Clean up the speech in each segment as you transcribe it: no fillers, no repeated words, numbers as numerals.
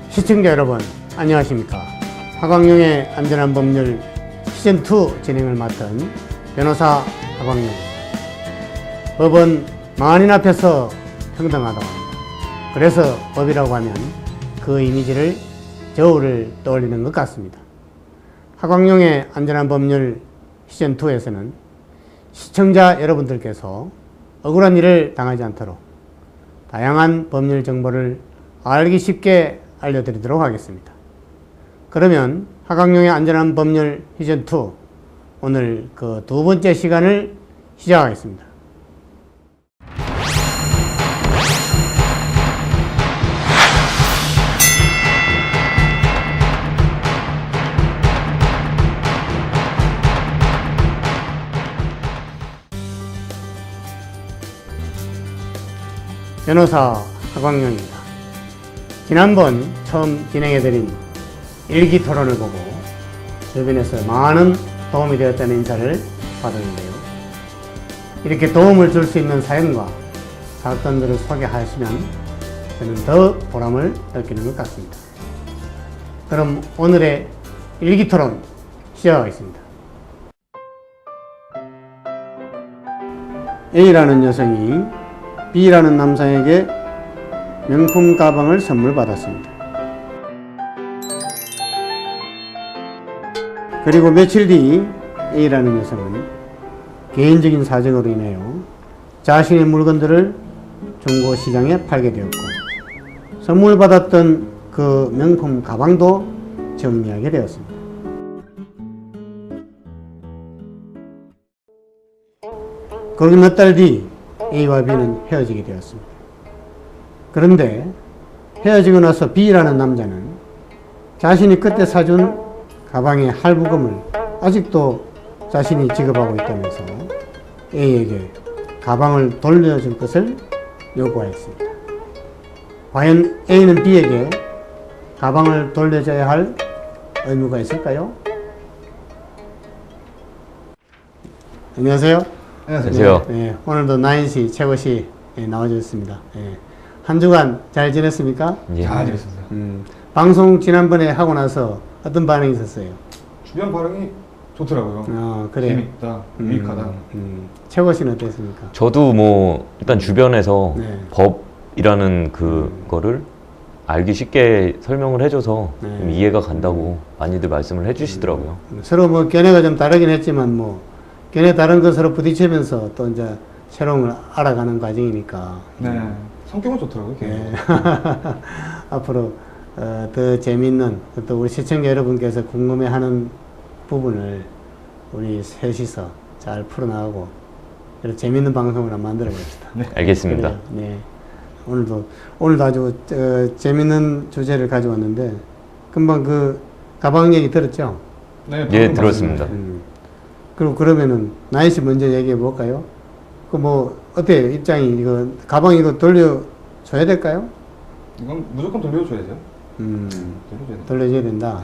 시청자 여러분 안녕하십니까. 하광룡의 안전한 법률 시즌2 진행을 맡은 변호사 하광룡입니다. 법은 만인 앞에서 평등하다고 합니다. 그래서 법이라고 하면 그 이미지를 저울을 떠올리는 것 같습니다. 하광룡의 안전한 법률 시즌2에서는 시청자 여러분들께서 억울한 일을 당하지 않도록 다양한 법률 정보를 알기 쉽게 알려드리도록 하겠습니다. 그러면 하광룡의 안전한 법률 시즌2 오늘 그 두 번째 시간을 시작하겠습니다. 변호사 하광룡입니다. 지난번 처음 진행해드린 일기 토론을 보고 주변에서 많은 도움이 되었다는 인사를 받았는데요. 이렇게 도움을 줄 수 있는 사연과 사건들을 소개하시면 저는 더 보람을 느끼는 것 같습니다. 그럼 오늘의 일기 토론 시작하겠습니다. A라는 여성이 B라는 남성에게 명품 가방을 선물 받았습니다. 그리고 며칠 뒤 A라는 여성은 개인적인 사정으로 인하여 자신의 물건들을 중고시장에 팔게 되었고 선물 받았던 그 명품 가방도 정리하게 되었습니다. 그리고 몇 달 뒤 A와 B는 헤어지게 되었습니다. 그런데 헤어지고 나서 B라는 남자는 자신이 그때 사준 가방의 할부금을 아직도 자신이 지급하고 있다면서 A에게 가방을 돌려줄 것을 요구하였습니다. 과연 A는 B에게 가방을 돌려줘야 할 의무가 있을까요? 안녕하세요. 안녕하세요. 네, 오늘도 나인시 최고시 나와주셨습니다. 한 주간 잘 지냈습니까? 예. 잘 지냈습니다. 방송 지난번에 하고 나서 어떤 반응이 있었어요? 주변 반응이 좋더라고요. 그래요? 재밌다, 유익하다. 최고 씨는 어땠습니까? 저도 뭐 일단 주변에서 네. 법이라는 그거를 알기 쉽게 설명을 해줘서 네. 좀 이해가 간다고 많이들 말씀을 해주시더라고요. 서로 뭐 견해가 좀 다르긴 했지만 뭐 견해 다른 것으로 부딪히면서 또 이제 새로운 걸 알아가는 과정이니까. 네, 성격은 좋더라고요. 네. 앞으로 더 재밌는 또 우리 시청자 여러분께서 궁금해하는 부분을 우리 셋이서 잘 풀어나가고 이렇게 재밌는 방송을 한번 만들어 봅시다. 네. 알겠습니다. 그래요. 네. 오늘도 아주 재밌는 주제를 가져왔는데 금방 그 가방 얘기 들었죠? 네, 예, 들었습니다. 그리고 그러면은 나인 씨 먼저 얘기해 볼까요? 그 뭐 어때요? 입장이 이거 가방 이거 돌려줘야 될까요? 이건 무조건 돌려줘야죠. 돌려줘야 된다.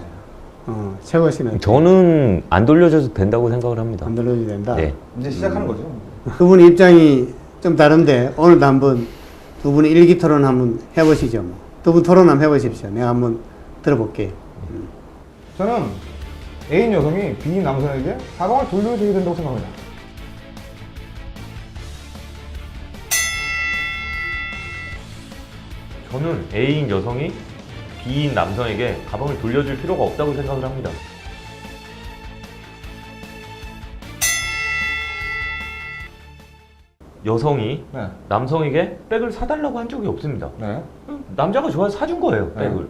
최고 씨는 저는 안 돌려줘도 된다고 생각을 합니다. 안 돌려줘야 된다. 네. 이제 시작하는 거죠. 두 분의 입장이 좀 다른데 오늘도 한번 두 분의 일기 토론 한번 해보시죠. 두 분 토론 한번 해보십시오. 내가 한번 들어볼게. 저는 A인 여성이 B인 남성에게 가방을 돌려줘야 된다고 생각합니다. 저는 A인 여성이 B인 남성에게 가방을 돌려줄 필요가 없다고 생각을 합니다. 여성이 네. 남성에게 백을 사달라고 한 적이 없습니다. 네. 남자가 좋아서 사준 거예요, 네. 백을.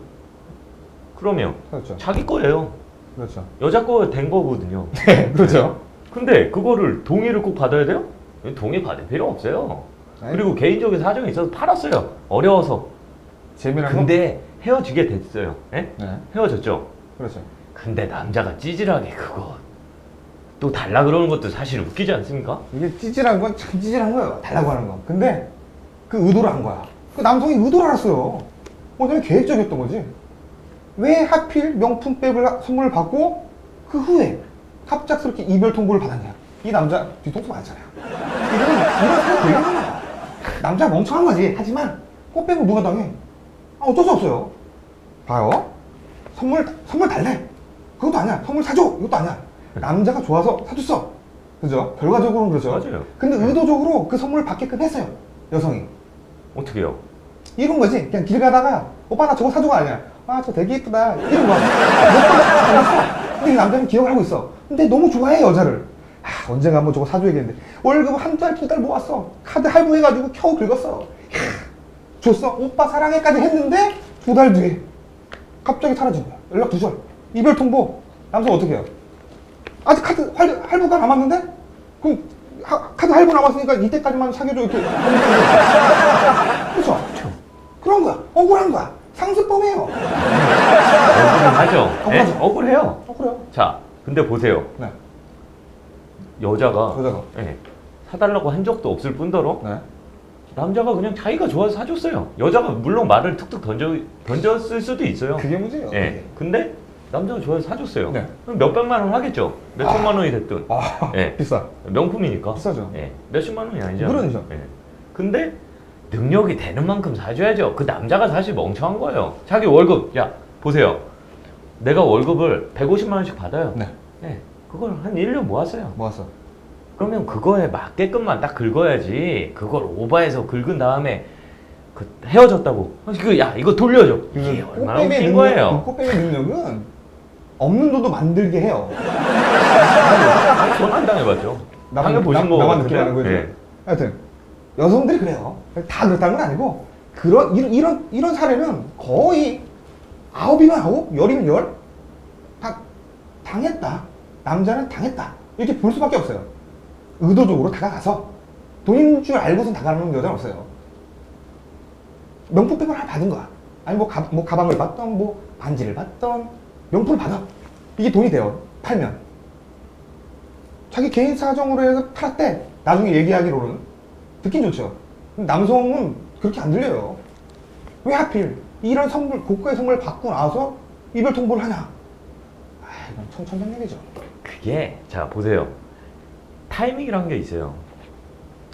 그러면 그렇죠. 자기 거예요. 그렇죠. 여자 거 된 거거든요. 네, 그렇죠. 근데 그거를 동의를 꼭 받아야 돼요? 동의 받을 필요 없어요. 아니, 그리고 개인적인 사정이 있어서 팔았어요. 어려워서. 재미난 근데 헤어지게 됐어요. 예? 거? 네. 헤어졌죠. 그렇죠. 근데 남자가 찌질하게 그거 또 달라 그러는 것도 사실 웃기지 않습니까? 이게 찌질한 건 참 찌질한 거예요. 달라고 하는 거. 근데 그 의도를 한 거야. 그 남성이 의도를 알았어요. 뭐냐면 계획적이었던 거지. 왜 하필 명품백을 선물을 받고 그 후에 갑작스럽게 이별 통보를 받았냐. 이 남자 뒤통수 맞았잖아요. 이런 생각 되게 많아요. 남자 멍청한 거지. 하지만 꽃뱀을 누가 당해? 아, 어쩔 수 없어요. 봐요. 선물 달래. 그것도 아니야. 선물 사줘. 이것도 아니야. 남자가 좋아서 사줬어. 그죠? 결과적으로는 그렇죠. 맞아요. 근데 의도적으로 그 선물을 받게끔 했어요. 여성이. 어떻게 해요? 이런 거지. 그냥 길 가다가 오빠 나 저거 사줘가 아니야. 아, 저 되게 예쁘다. 이런 거야. 몇 근데 이 남자는 기억을 하고 있어. 근데 너무 좋아해, 여자를. 아, 언젠가 한번 저거 사줘야겠는데. 월급 한 달, 두 달 모았어. 카드 할부해가지고 겨우 긁었어. 줬어. 오빠 사랑해까지 했는데 두 달 뒤에 갑자기 사라진 거야. 연락 두절. 이별 통보. 남성 어떻게 해요? 아직 카드 할부가 남았는데? 그럼 카드 할부 남았으니까 이때까지만 사귀어줘 이렇게. 그렇죠? 그런 거야. 억울한 거야. 상습범이에요. 억울하죠. 억울하죠. 네? 억울해요. 억울해요. 자, 근데 보세요. 네. 여자가 여자가. 예, 사달라고 한 적도 없을 뿐더러 네. 남자가 그냥 자기가 좋아서 사줬어요. 여자가 물론 말을 툭툭 던졌을 수도 있어요. 그게 문제예요. 예. 근데 남자가 좋아서 사줬어요. 네. 그럼 몇 백만 원 하겠죠. 몇 천만 원이 됐든. 아, 예. 비싸. 명품이니까. 비싸죠. 예. 몇십만 원이 아니잖아요. 그러죠. 예. 근데 능력이 되는 만큼 사줘야죠. 그 남자가 사실 멍청한 거예요. 자기 월급, 야, 보세요. 내가 월급을 150만 원씩 받아요. 네. 예. 그걸 한 1년 모았어요. 모았어. 그러면 그거에 맞게끔만 딱 긁어야지. 그걸 오버해서 긁은 다음에 그 헤어졌다고. 야, 이거 돌려줘. 이게 얼마나 웃긴 거예요. 꽃뱀의 능력은 없는 돈도 만들게 해요. 전 안 당해봤죠. 나만 당해보신 거 나만 같은데? 느끼는 거죠. 예. 하여튼 여성들이 그래요. 다 그렇다는 건 아니고 이런 사례는 거의 9이면 9, 10이면 10. 다 당했다. 남자는 당했다. 이렇게 볼 수밖에 없어요. 의도적으로 다가가서 돈인 줄 알고선 다가가는 여자는 없어요. 명품백을 하나 받은 거야. 아니 뭐 가방을 받던 뭐 반지를 받던 명품을 받아. 이게 돈이 돼요. 팔면. 자기 개인 사정으로 해서 팔았대. 나중에 얘기하기로는 듣긴 좋죠. 근데 남성은 그렇게 안 들려요. 왜 하필 이런 선물, 고가의 선물을 받고 나서 이별 통보를 하냐? 아, 이건 천천장력이죠. 그게, 자, 보세요. 타이밍이라는 게 있어요.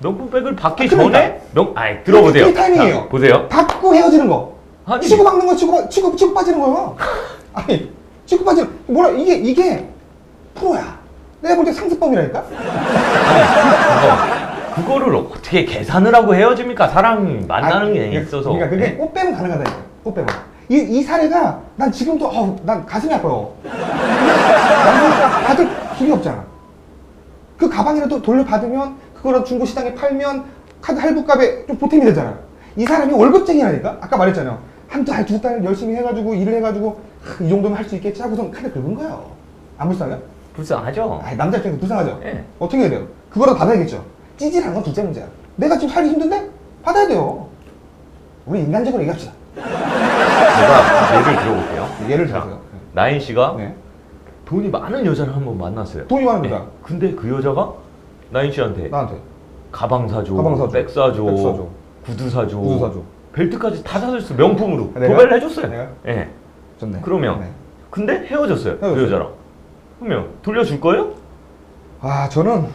명품백을 받기 그러니까. 전에 아니, 들어보세요. 그게 타이밍이에요. 자, 보세요. 받고 헤어지는 거. 아니. 치고받는 거 치고 빠지는 거예요. 아니, 치고 빠지는, 뭐라, 이게 프로야. 내가 볼 때 상습범이라니까? 그거를 어떻게 계산을 하고 헤어집니까? 사람 만나는 게 그러니까, 있어서. 그러니까 그게 네? 꽃뱀은 가능하다니까. 꽃뱀은. 이 사례가 난 지금도 난 가슴이 아파요. 남자가 받을 길이 없잖아. 그 가방이라도 돌려받으면 그거라도 중고시장에 팔면 카드 할부값에 좀 보탬이 되잖아. 이 사람이 월급쟁이라니까? 아까 말했잖아요. 한 달, 두 달 열심히 해가지고 일을 해가지고 이 정도면 할 수 있겠지 하고선 카드 긁은 거예요. 안 불쌍해요? 불쌍하죠? 아니, 남자 입장에서 불쌍하죠? 예. 어떻게 해야 돼요? 그거라도 받아야겠죠? 찌질한 건 둘째 문제야. 내가 지금 살기 힘든데? 받아야 돼요. 우리 인간적으로 얘기합시다. 제가 예를 들어볼게요. 예를 자, 들어서요. 나인 씨가 네. 돈이 많은 여자를 한번 만났어요. 돈이 많은 여자. 네. 근데 그 여자가 나인 씨한테 나한테. 가방 사줘, 가방 사줘, 백 사줘, 백 사줘, 구두 사줘, 구두 사줘. 벨트까지 다 사줬어. 명품으로. 내가? 도배를 해줬어요. 내가? 예. 좋네. 그러면 네. 근데 헤어졌어요. 그 헤어졌어요. 여자랑. 그러면 돌려줄 거예요? 아, 저는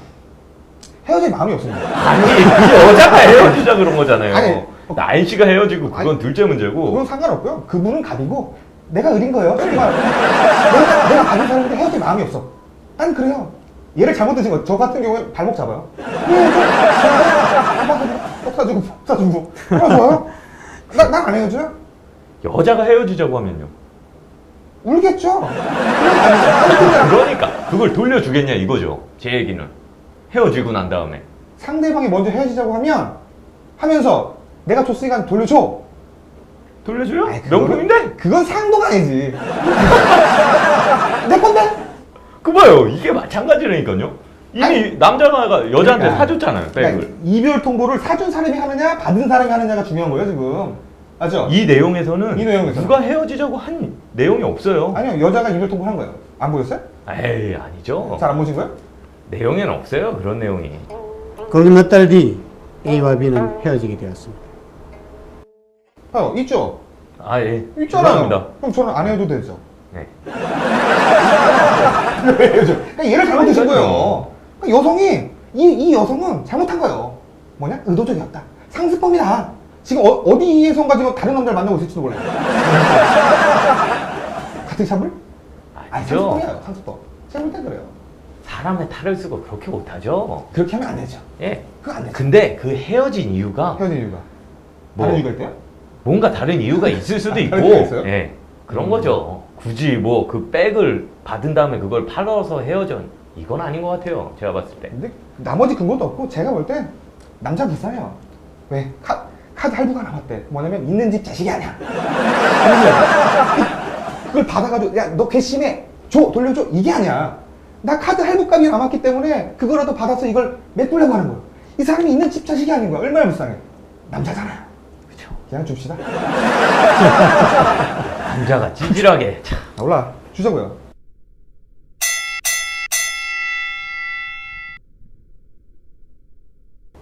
헤어질 마음이 없습니다. 아니, 그 여자가 헤어지자 그런 거잖아요. 아니, 나인 씨가 헤어지고 그건 아니, 둘째 문제고. 그건 상관없고요. 그분은 갑이고 내가 의린 거예요. 정말 내가 가진 사람인데 헤어질 마음이 없어. 난 그래요. 얘를 잘못 드신 거. 저 같은 경우에 발목 잡아요. 떡 사주고 밥 사주고. 좋아요. 난 안 헤어져요. 여자가 헤어지자고 하면요. 울겠죠. 그러니까 그걸 돌려주겠냐 이거죠. 제 얘기는. 헤어지고 난 다음에. 상대방이 먼저 헤어지자고 하면서 내가 줬으니까 돌려줘. 돌려줘요? 아이, 명품인데? 그건 상도가 아니지. 내 건데? 그 봐요. 이게 마찬가지라니까요. 이미 아니, 남자가 여자한테 그러니까, 사줬잖아요. 백을. 그러니까 이별 통보를 사준 사람이 하느냐 받은 사람이 하느냐가 중요한 거예요 지금. 맞죠? 이 내용에서는 이 내용에서는. 누가 헤어지자고 한 내용이 없어요. 아니요, 여자가 이별 통보를 한 거예요. 안 보였어요? 에이, 아니죠. 잘 안 보신 거예요? 내용에는 없어요. 그런 내용이. 그리고 몇 달 뒤 A와 B는 헤어지게 되었습니다. 있죠? 아, 예. 있잖아요. 죄송합니다. 그럼 저는 안 해도 되죠. 네. 왜 해야죠? 그러니까 얘를 잘못하신 거예요. 그러니까 여성이 이 여성은 잘못한 거예요. 뭐냐? 의도적이었다. 상습범이다. 지금 어디에선가 다른 남자를 만나고 있을지도 몰라요. 같은 샵을? 아니, 아니죠. 상습범이에요. 상습범. 잘못 때 그래요. 사람의 탈을 쓰고 그렇게 못하죠. 그렇게 하면 안 되죠. 예. 그거 안 되죠. 근데 그 헤어진 이유가 헤어진 이유가 뭐, 다른 이유가 있대요? 뭔가 다른 이유가 있을 수도 있고, 다른 이유가 있어요? 예. 그런 거죠. 굳이 뭐 그 백을 받은 다음에 그걸 팔아서 헤어져. 이건 아닌 것 같아요. 제가 봤을 때. 근데 나머지 근거도 없고 제가 볼 때 남자 불쌍해요. 왜? 카드 할부가 남았대. 뭐냐면 있는 집 자식이 아니야. 그걸 받아가지고 야 너 괘씸해. 줘 돌려줘. 이게 아니야. 나 카드 할부값이 남았기 때문에 그거라도 받아서 이걸 메꾸려고 하는 거야. 이 사람이 있는 집 자식이 아닌 거야. 얼마나 불쌍해. 남자잖아요. 그쵸. 그냥 줍시다. 남자가 찌질하게. 참. 올라 주자고요.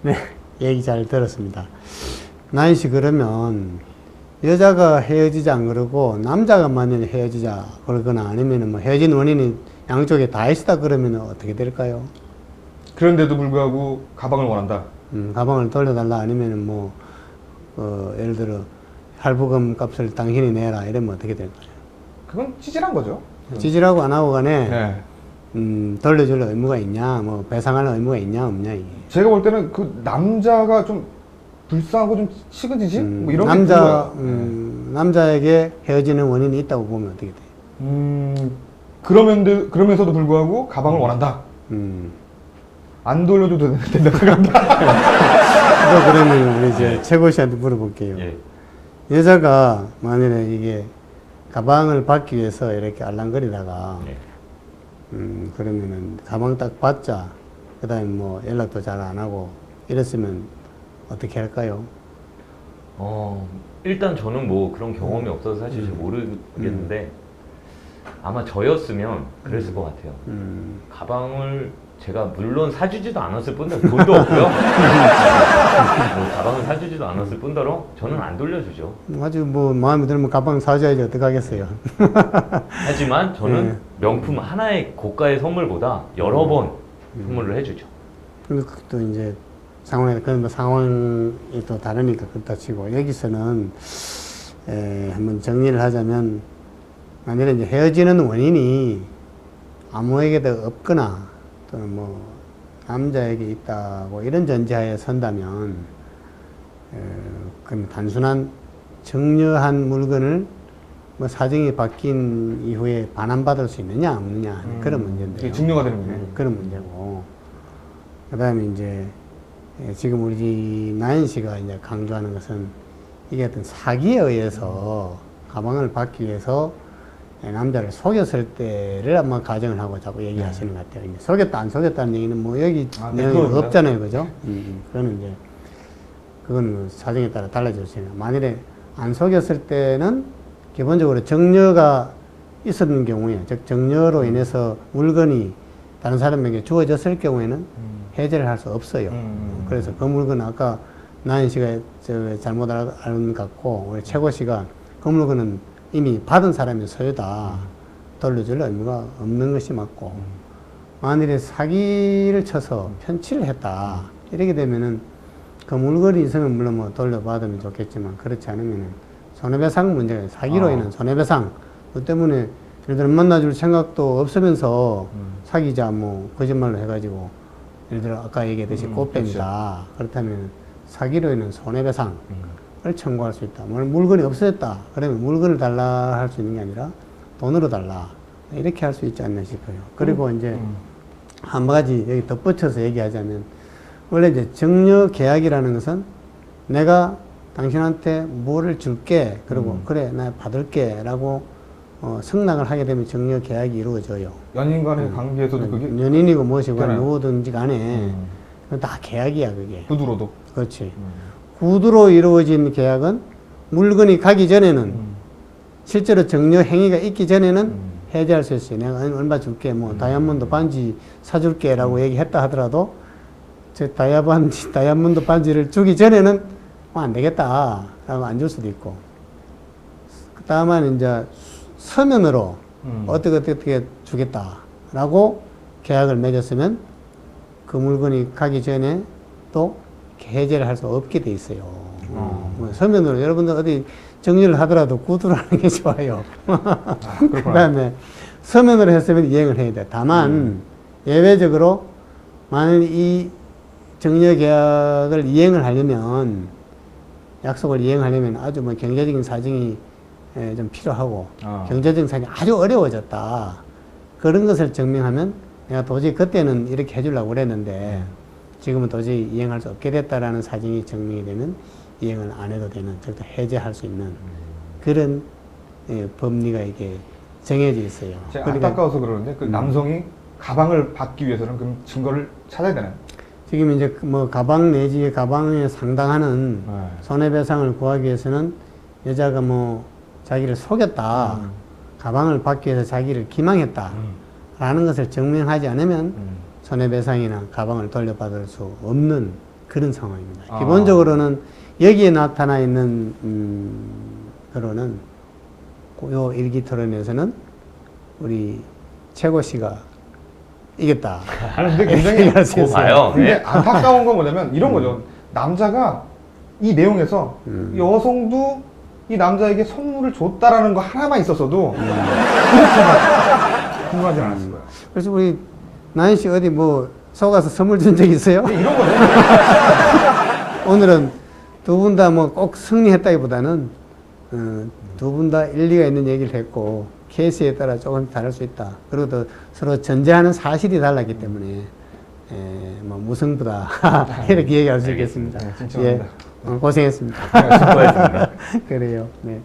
네, 얘기 잘 들었습니다. 나인 씨, 그러면 여자가 헤어지자 안 그러고 남자가 만약에 헤어지자 그러거나 아니면 뭐 헤어진 원인이 양쪽에 다 있다 그러면 어떻게 될까요? 그런데도 불구하고 가방을 원한다. 가방을 돌려달라 아니면 뭐 예를 들어 할부금 값을 당신이 내라 이러면 어떻게 될까요? 그건 찌질한 거죠. 찌질하고 안 하고 간에 네. 돌려줄 의무가 있냐, 뭐 배상할 의무가 있냐 없냐 이게. 제가 볼 때는 그 남자가 좀 불쌍하고 좀 치근지지? 뭐 이런 게 남자 보여요. 남자에게 헤어지는 원인이 있다고 보면 어떻게 돼? 그러면서도 불구하고 가방을 원한다. 음. 안 돌려줘도 된다 생각한다. 그러면 우리 이제 최고 씨한테 물어볼게요. 예. 여자가 만약에 이게 가방을 받기 위해서 이렇게 알랑거리다가 예. 그러면은 가방 딱 받자 그다음에 뭐 연락도 잘 안 하고 이랬으면 어떻게 할까요? 일단 저는 뭐 그런 경험이 없어서 사실 잘 모르겠는데 아마 저였으면 그랬을 것 같아요. 가방을 제가 물론 사주지도 않았을 뿐더러 돈도 없고요. 뭐 가방을 사주지도 않았을 뿐더러 저는 안 돌려주죠. 아주 뭐 마음에 들면 가방 사줘야지 어떡하겠어요. 하지만 저는 네. 명품 하나의 고가의 선물보다 여러 번 선물을 해주죠. 근데 또 이제 상황이 그런 뭐 상황이 또 다르니까 그렇다 치고 여기서는 한번 정리를 하자면 만약에 이제 헤어지는 원인이 아무에게도 없거나 또는 뭐 남자에게 있다고 이런 전제하에 선다면 그럼 단순한 정려한 물건을 뭐 사정이 바뀐 이후에 반환받을 수 있느냐 없느냐 하는 그런 문제인데요. 이게 증명가 되는 거예요. 그런 문제고 그 다음에 이제 지금 우리 나연 씨가 이제 강조하는 것은 이게 어떤 사기에 의해서 가방을 받기 위해서 남자를 속였을 때를 아마 가정을 하고 자꾸 얘기하시는 것 같아요. 이제 속였다 안 속였다는 얘기는 뭐 여기 내용이 그거는요? 없잖아요, 그죠? 그거는 이제 그건 사정에 따라 달라질 수 있어요. 만일에 안 속였을 때는 기본적으로 정려가 있었는 경우에, 즉 정려로 인해서 물건이 다른 사람에게 주어졌을 경우에는 해제를 할 수 없어요. 그래서 그 물건 아까 나연 씨가 잘못 알은 것 같고 우리 최고 씨가 그 물건은 이미 받은 사람의 소유다. 돌려줄 의무가 없는 것이 맞고 만일에 사기를 쳐서 편취를 했다. 이렇게 되면은 그 물건이 있으면 물론 뭐 돌려받으면 좋겠지만 그렇지 않으면은 손해배상 문제가 사기로 인한 손해배상 그 때문에 예를 들어 만나줄 생각도 없으면서 사기자 뭐 거짓말로 해가지고 예를 들어 아까 얘기했듯이 꽃뱀이다. 그렇다면 사기로 인한 손해배상을 청구할 수 있다. 물건이 없어졌다. 그러면 물건을 달라 할 수 있는 게 아니라 돈으로 달라. 이렇게 할 수 있지 않나 싶어요. 그리고 이제 한 가지 여기 덧붙여서 얘기하자면 원래 이제 정려 계약이라는 것은 내가 당신한테 뭐를 줄게. 그리고 그래 나 받을게 라고 승낙을 하게 되면 정려 계약이 이루어져요. 연인 간의 관계에서도 그게 연인이고 무엇이고 있잖아요. 누구든지 간에 그건 다 계약이야 그게. 구두로도. 그렇지. 구두로 이루어진 계약은 물건이 가기 전에는 실제로 정려 행위가 있기 전에는 해제할 수 있어요. 내가 얼마 줄게, 뭐 다이아몬드 반지 사줄게라고 얘기했다 하더라도 저 다이아몬드 반지를 주기 전에는 안 되겠다라고 안 줄 수도 있고. 그 다음은 이제 서면으로 어떻게 주겠다라고 계약을 맺었으면 그 물건이 가기 전에 또 해제를 할 수 없게 돼 있어요. 뭐 서면으로 여러분들 어디 정리를 하더라도 구두로 하는 게 좋아요. 그 다음에 서면으로 했으면 이행을 해야 돼. 다만 예외적으로 만일 이 정려 계약을 이행을 하려면 약속을 이행하려면 아주 뭐 경제적인 사정이 좀 필요하고 경제적인 사정이 아주 어려워졌다. 그런 것을 증명하면 내가 도저히 그때는 이렇게 해주려고 그랬는데 지금은 도저히 이행할 수 없게 됐다라는 사정이 증명이 되면 이행을 안 해도 되는, 즉 해제할 수 있는 그런 법리가 이게 정해져 있어요. 제가 그러니까 안타까워서 그러는데 그 남성이 가방을 받기 위해서는 그럼 증거를 찾아야 되나요? 지금 이제 뭐 가방 내지 가방에 상당하는 손해배상을 구하기 위해서는 여자가 뭐 자기를 속였다, 가방을 받기 위해서 자기를 기망했다 라는 것을 증명하지 않으면 손해배상이나 가방을 돌려받을 수 없는 그런 상황입니다. 기본적으로는 여기에 나타나 있는 거로는 요 일기 토론에서는 우리 최고 씨가 이겼다. 근데 굉장히 봐요. 근데 네. 안타까운 건 뭐냐면 이런 거죠. 남자가 이 내용에서 여성도 이 남자에게 선물을 줬다라는 거 하나만 있었어도 그렇게 궁금하진 않았을 거예요. 그래서 우리 나인 씨 어디 뭐 속아서 선물 준 적 있어요? 근데 이런 거죠. 오늘은 두 분 다 뭐 꼭 승리했다기보다는 두 분 다 일리가 있는 얘기를 했고 케이스에 따라 조금 다를 수 있다. 그리고 또 서로 전제하는 사실이 달랐기 때문에 뭐 무승부다 이렇게 얘기할 수 있겠습니다. 네, 진짜입니다. 고생했습니다. 수고하셨습니다. 그래요. 네.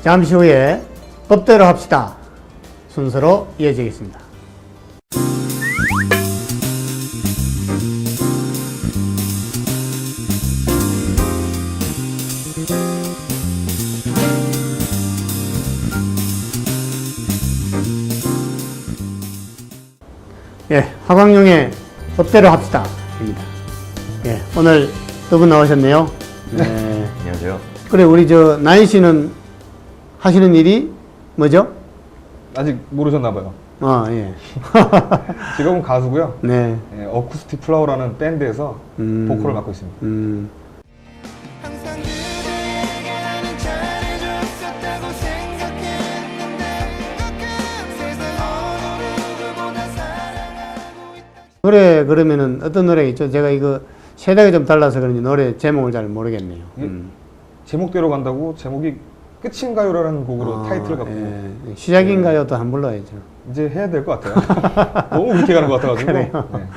잠시 후에 법대로 합시다 순서로 이어지겠습니다. 예, 화광용의 법대로 합시다 입니다. 예, 오늘 두 분 나오셨네요. 네. 안녕하세요. 그래, 우리 저 나인 씨는 하시는 일이 뭐죠? 아직 모르셨나 봐요. 예. 직업은 가수고요. 네. 예, 어쿠스틱 플라워라는 밴드에서 보컬을 맡고 있습니다. 항상 그대에게 나는 잘해줬었다고 생각했는데 가끔 세상 어느 누구보다 사랑하고 있다. 노래 그러면은 어떤 노래가 있죠? 제가 이거 세대가 좀 달라서 그런지 노래 제목을 잘 모르겠네요. 제목대로 간다고 제목이 끝인가요라는 곡으로 타이틀을 갖고 예. 시작인가요도 한 불러야죠. 이제 해야 될 것 같아요. 너무 그렇게 가는 것 같아가지고. 그래요. 네.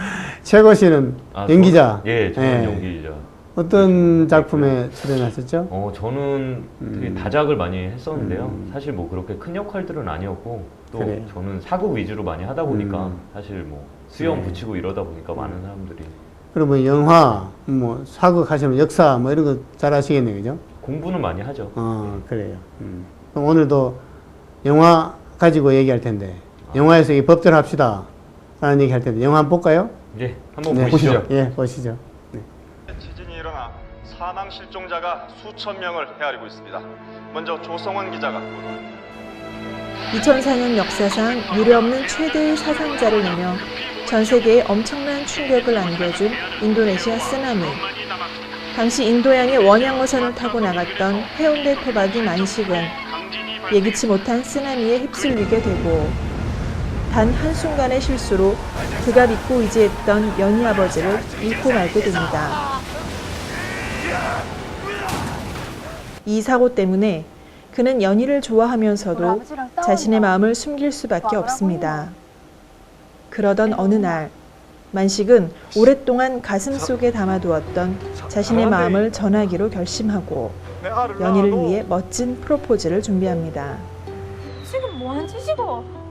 최고 씨는 연기자. 예, 저는 예. 연기자. 어떤 작품에 출연하셨죠? 저는 되게 다작을 많이 했었는데요. 사실 뭐 그렇게 큰 역할들은 아니었고 또 그래요. 저는 사극 위주로 많이 하다 보니까 사실 뭐 수염 네. 붙이고 이러다 보니까 많은 사람들이 그러면 영화, 뭐 사극 하시면 역사 뭐 이런 거 잘 하시겠네요, 그죠? 공부는 많이 하죠. 그래요. 그럼 오늘도 영화 가지고 얘기할 텐데, 영화에서 이 법대로 합시다 라는 얘기 할 텐데, 영화 한번 볼까요? 예, 한번 네, 보시죠. 예, 보시죠. 지진이 일어나 사망 실종자가 수천 명을 헤아리고 있습니다. 먼저 조성원 기자가 2004년 역사상 유례없는 최대의 사상자를 내며 전 세계에 엄청난 충격을 안겨준 인도네시아 쓰나미. 당시 인도양의 원양어선을 타고 나갔던 해운대 토박이 만식은 예기치 못한 쓰나미에 휩쓸리게 되고 단 한순간의 실수로 그가 믿고 의지했던 연희 아버지를 잃고 말게 됩니다. 이 사고 때문에 그는 연희를 우리 좋아하면서도 아버지랑 싸웠나? 자신의 마음을 숨길 수밖에 뭐라고 없습니다. 그러던 어느 날 만식은 오랫동안 가슴 속에 담아두었던 자신의 마음을 전하기로 결심하고 연희를 위해 멋진 프로포즈를 준비합니다. 지금 뭐 하는 짓이고?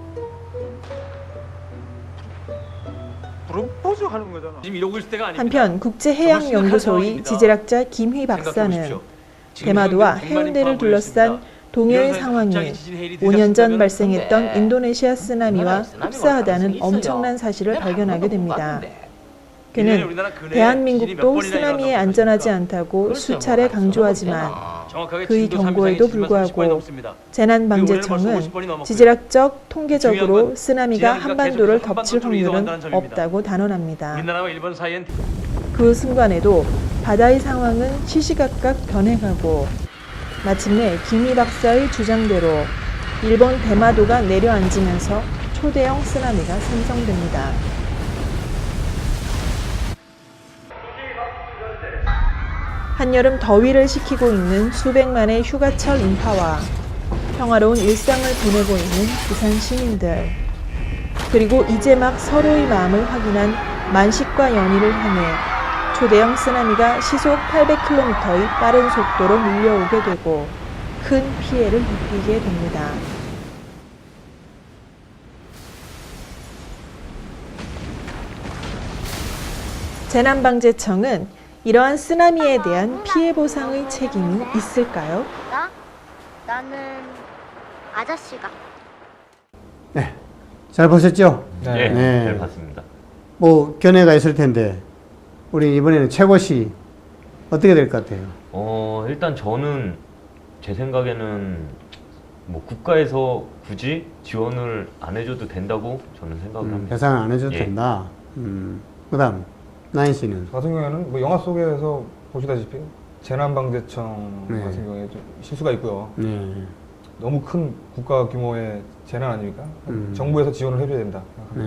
프로포즈 하는 거잖아. 지금 이러고 있을 때가 아닙니다. 한편 국제해양연구소의 지질학자 김휘 박사는 대마도와 해운대를 둘러싼 동해의 상황이 5년 전 발생했던 인도네시아 쓰나미와 흡사하다는 엄청난 사실을 발견하게 됩니다. 그는 대한민국도 쓰나미에 안전하지 않다고 수차례 강조하지만 그의 경고에도 불구하고 재난방재청은 지질학적 통계적으로 쓰나미가 한반도를 덮칠 확률은 없다고 단언합니다. 우리나라와 일본 사이엔 그 순간에도 바다의 상황은 시시각각 변해가고 마침내 김희 박사의 주장대로 일본 대마도가 내려앉으면서 초대형 쓰나미가 생성됩니다. 한여름 더위를 식히고 있는 수백만의 휴가철 인파와 평화로운 일상을 보내고 있는 부산 시민들, 그리고 이제 막 서로의 마음을 확인한 만식과 연희를 향해 초대형 쓰나미가 시속 800km의 빠른 속도로 밀려오게 되고 큰 피해를 입히게 됩니다. 재난방재청은 이러한 쓰나미에 대한 피해 보상의 책임이 있을까요? 나는 아저씨가. 네, 잘 보셨죠? 네, 네. 잘 봤습니다. 뭐 견해가 있을 텐데 우리 이번에는 최고시 어떻게 될 것 같아요? 일단 저는 제 생각에는 뭐 국가에서 굳이 지원을 안 해줘도 된다고 저는 생각을 합니다. 배상 안 해줘도 예. 된다. 그다음 나인 씨는 저 같은 경우에는 뭐 영화 속에서 보시다시피 재난방재청 네. 같은 경우에 좀 실수가 있고요. 네. 너무 큰 국가 규모의 재난 아닙니까? 정부에서 지원을 해줘야 된다. 네.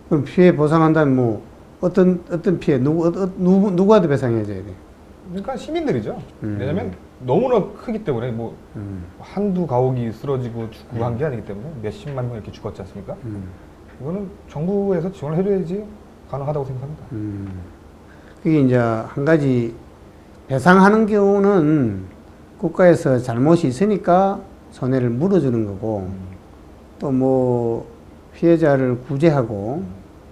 그럼 피해 보상한다면 뭐 어떤 피해 누구한테 배상해줘야 돼? 그러니까 시민들이죠. 음. 왜냐면 너무나 크기 때문에 뭐 한두 가옥이 쓰러지고 죽고 한 게 아니기 때문에 몇십만 명 이렇게 죽었지 않습니까? 이거는 정부에서 지원을 해줘야지 가능하다고 생각합니다. 그게 이제 한 가지 배상하는 경우는 국가에서 잘못이 있으니까 손해를 물어주는 거고 또 뭐 피해자를 구제하고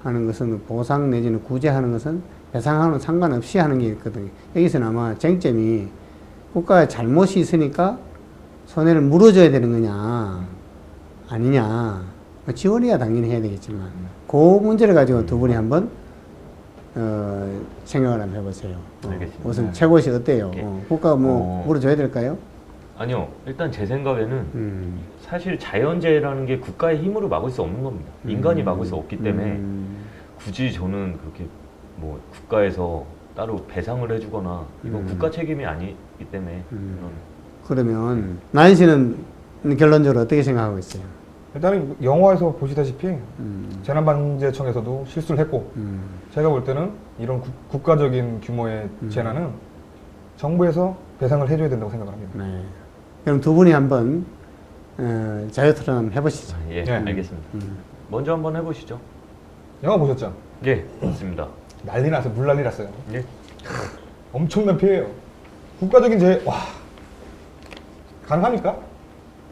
하는 것은 보상 내지는 구제하는 것은 배상하고는 상관없이 하는 게 있거든요. 여기서는 아마 쟁점이 국가의 잘못이 있으니까 손해를 물어줘야 되는 거냐 아니냐 지원해야 당연히 해야 되겠지만 그 문제를 가지고 두 분이 한번 생각을 한번 해보세요. 알겠습니다. 우선 네. 최고시 어때요? 예. 국가가 뭐 물어줘야 될까요? 아니요, 일단 제 생각에는 사실 자연재해라는 게 국가의 힘으로 막을 수 없는 겁니다. 인간이 막을 수 없기 때문에 굳이 저는 그렇게 뭐 국가에서 따로 배상을 해주거나 이건 국가 책임이 아니기 때문에 그러면 나인 씨는 결론적으로 어떻게 생각하고 있어요? 일단은 영화에서 보시다시피 재난방재청에서도 실수를 했고 제가 볼 때는 이런 국가적인 규모의 재난은 정부에서 배상을 해줘야 된다고 생각을 합니다. 네. 그럼 두 분이 한번 자유토론 해보시죠. 예, 네. 알겠습니다. 먼저 한번 해보시죠. 영화 보셨죠? 예, 맞습니다. 난리 났어요. 물난리 났어요. 예. 엄청난 피해예요. 국가적인 재해, 와, 가능합니까?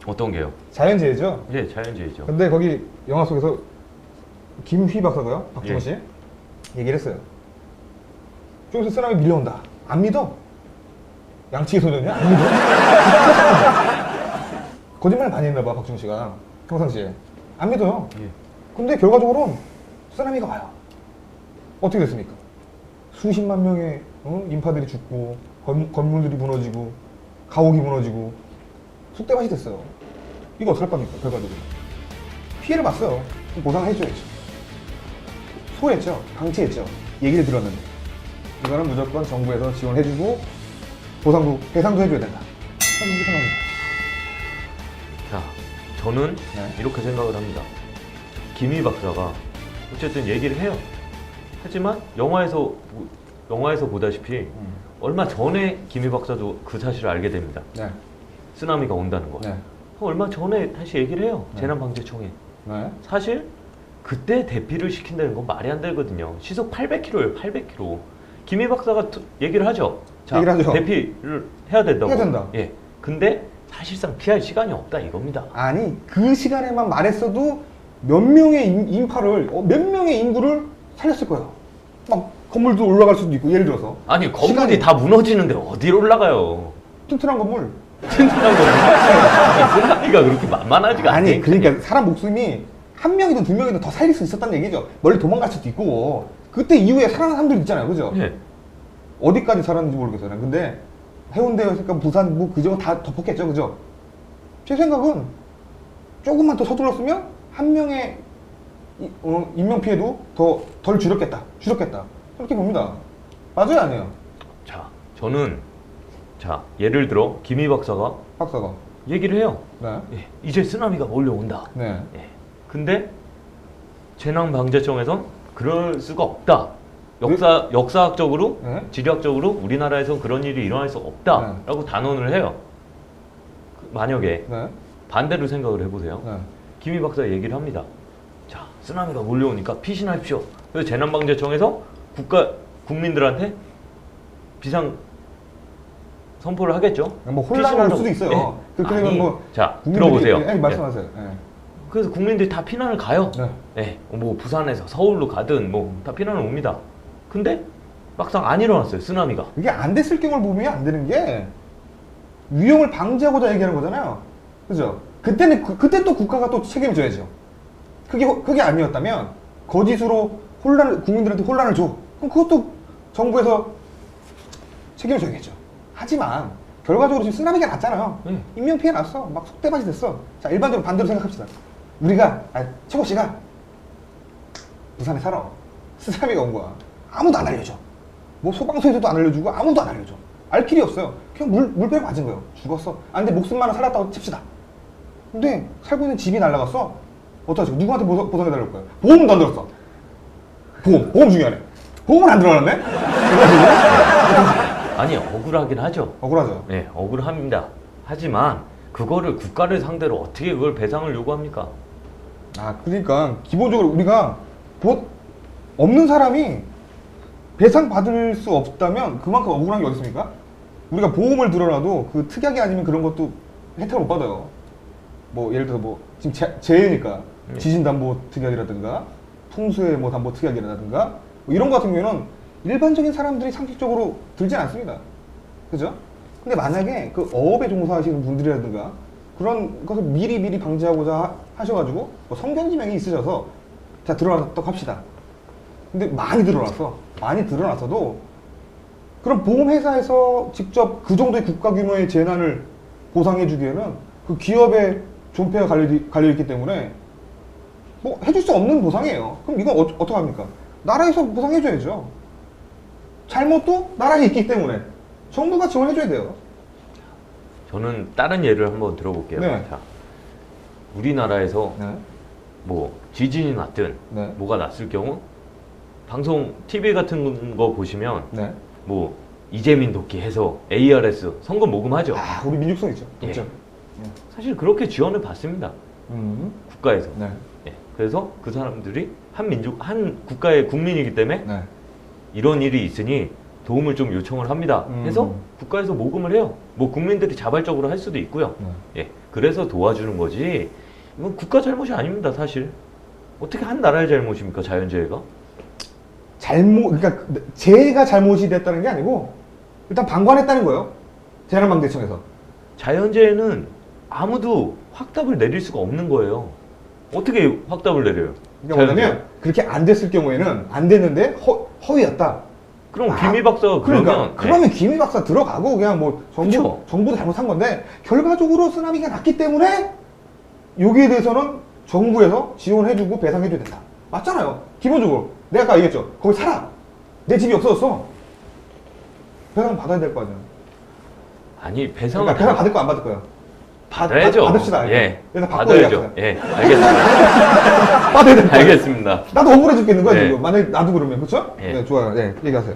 어떤 게요? 자연재해죠? 예, 자연재해죠. 근데 거기 영화 속에서 김휘 박사고요, 박중호 예. 씨 얘기를 했어요. 좀 있으면 쓰나미 밀려온다. 안 믿어? 양치기 소년이야? 안 믿어? 거짓말 많이 했나 봐, 박중호 씨가 평상시에. 안 믿어요. 예. 근데 결과적으로는 쓰나미가 와요. 어떻게 됐습니까? 수십만 명의 인파들이 죽고 건물들이 무너지고 가옥이 무너지고 쑥대밭이 됐어요. 이거 어떡할 겁니까? 결과적으로 피해를 봤어요. 보상해줘야죠. 소했죠. 방치했죠. 얘기를 들었는데 이거는 무조건 정부에서 지원해주고 보상도 배상도 해줘야 된다. 저는 이렇게 생각합니다. 자, 저는 네. 이렇게 생각을 합니다. 김희 박사가 어쨌든 얘기를 해요. 하지만 영화에서 보다시피 얼마 전에 김희 박사도 그 사실을 알게 됩니다. 네. 쓰나미가 온다는 거. 네. 얼마 전에 다시 얘기를 해요. 네. 재난방재청에. 네. 사실 그때 대피를 시킨다는 건 말이 안 되거든요. 시속 800km예요. 800km. 김희 박사가 얘기를 하죠. 자, 얘기를 하죠. 대피를 해야 된다고. 해야 된다. 예. 근데 사실상 피할 시간이 없다 이겁니다. 아니 그 시간에만 말했어도 몇 명의 인파를 몇 명의 인구를 살렸을 거예요. 막 건물도 올라갈 수도 있고 예를 들어서 아니 건물이 시간이- 다 무너지는데 어디로 올라가요? 튼튼한 건물. 튼튼한 거. 쓰나미가 그렇게 만만하지가 않으니까. 아니 그러니까 사람 목숨이 한 명이든 두 명이든 더 살릴 수 있었다는 얘기죠. 멀리 도망갈 수도 있고 그때 이후에 살아난 사람들 있잖아요, 그죠? 예. 어디까지 살았는지 모르겠어요. 근데 해운대였으니까 부산 뭐 그저 다 덮었겠죠, 그죠? 제 생각은 조금만 더 서둘렀으면 한 명의 인명 피해도 덜 줄였겠다. 그렇게 봅니다. 맞아요, 아니에요? 자, 저는 예를 들어 김희 박사가 박사가. 얘기를 해요. 네. 예, 이제 쓰나미가 몰려온다. 네. 예. 근데 재난방재청에선 그럴 수가 없다. 역사학적으로, 네. 지리학적으로 우리나라에선 그런 일이 일어날 수 없다라고 단언을 해요. 만약에 네. 반대로 생각을 해보세요. 네. 김희 박사 얘기를 합니다. 자, 쓰나미가 몰려오니까 피신하십시오. 그래서 재난방재청에서 국민들한테 비상 선포를 하겠죠. 뭐 혼란이 올 피신하라고. 수도 있어요. 예. 그렇게 아니, 되면 뭐 자, 국민들이- 들어보세요. 예, 말씀하세요. 예. 그래서 국민들이 다 피난을 가요. 네. 네, 뭐 부산에서 서울로 가든 뭐 다 피난을 옵니다. 근데 막상 안 일어났어요. 쓰나미가. 이게 안 됐을 경우를 보면 안 되는 게 위험을 방지하고자 얘기하는 거잖아요. 그죠? 그때 또 국가가 또 책임을 져야죠. 그게 아니었다면 거짓으로 국민들한테 혼란을 줘. 그럼 그것도 정부에서 책임을 져야겠죠. 하지만 결과적으로 지금 쓰나미가 났잖아요. 인명 피해 났어. 막 속대밭이 됐어. 자, 일반적으로 반대로 생각합시다. 우리가 최고 씨가 부산에 살아. 쓰나미가 온 거야. 아무도 안 알려줘. 뭐 소방서에서도 안 알려주고 아무도 안 알려줘. 알 길이 없어요. 그냥 물배로 맞은 거예요. 죽었어. 근데 목숨만은 살았다고 칩시다. 근데 살고 있는 집이 날라갔어. 어떡하지? 누구한테 보상해달라고 거예요? 보험도 안 들었어. 보험 중요하네. 보험은 안 들어갔네? 아니, 억울하긴 하죠. 억울하죠. 네, 억울합니다. 하지만 그거를 국가를 상대로 어떻게 그걸 배상을 요구합니까? 그러니까 기본적으로 우리가 없는 사람이 배상 받을 수 없다면 그만큼 억울한 게 어디 있습니까? 우리가 보험을 들어놔도 그 특약이 아니면 그런 것도 혜택을 못 받아요. 뭐 예를 들어서 뭐 지금 재해니까 지진 담보 특약이라든가 풍수의 뭐 담보 특약이라든가 뭐 이런 거 같은 경우에는 일반적인 사람들이 상식적으로 들진 않습니다. 그죠? 근데 만약에 그 어업에 종사하시는 분들이라든가 그런 것을 미리 방지하고자 하셔가지고 뭐 성견지명이 있으셔서 자 드러났다고 합시다. 근데 많이 드러났어도 그럼 보험회사에서 직접 그 정도의 국가 규모의 재난을 보상해 주기에는 그 기업의 존폐가 갈려있기 때문에 뭐 해줄 수 없는 보상이에요. 그럼 이건 어떡합니까? 나라에서 보상해줘야죠. 잘못도 나라에 있기 때문에 정부가 지원해줘야 돼요. 저는 다른 예를 한번 들어볼게요. 네. 자, 우리나라에서 네. 뭐 지진이 났든 네. 뭐가 났을 경우 방송 TV 같은 거 보시면 네. 뭐 이재민 돕기 해서 ARS 선거 모금하죠. 우리 민족성 있죠. 예. 그렇죠. 사실 그렇게 지원을 받습니다. 국가에서. 네. 예. 그래서 그 사람들이 한 국가의 국민이기 때문에 네. 이런 일이 있으니 도움을 좀 요청을 합니다. 해서 국가에서 모금을 해요. 뭐 국민들이 자발적으로 할 수도 있고요. 예. 그래서 도와주는 거지. 이건 국가 잘못이 아닙니다, 사실. 어떻게 한 나라의 잘못입니까, 자연재해가? 그러니까 재해가 잘못이 됐다는 게 아니고 일단 방관했다는 거예요. 재난방재청에서. 자연재해는 아무도 확답을 내릴 수가 없는 거예요. 어떻게 확답을 내려요? 그러니까 뭐냐면 그렇게 안 됐을 경우에는 안 됐는데 허위였다. 그럼 김희 박사가 그러면 김희 박사 들어가고 그냥 뭐 정부도 잘못한 건데 결과적으로 쓰나미가 났기 때문에 여기에 대해서는 정부에서 지원해주고 배상해줘야 된다. 맞잖아요. 기본적으로 내가 아까 얘기했죠. 거기 살아. 내 집이 없어졌어. 배상 받아야 될 거 아니야. 아니 배상을 그러니까 배상 받을 거 안 받을 거야. 받아야죠. 받읍시다. 예. 일단 받아야죠. 예. 알겠습니다. 받아야 된다. 알겠습니다. 나도 억울해 죽겠는 거야 네. 지금. 만약에 나도 그러면 그렇죠? 예. 네, 좋아요. 네, 얘기하세요.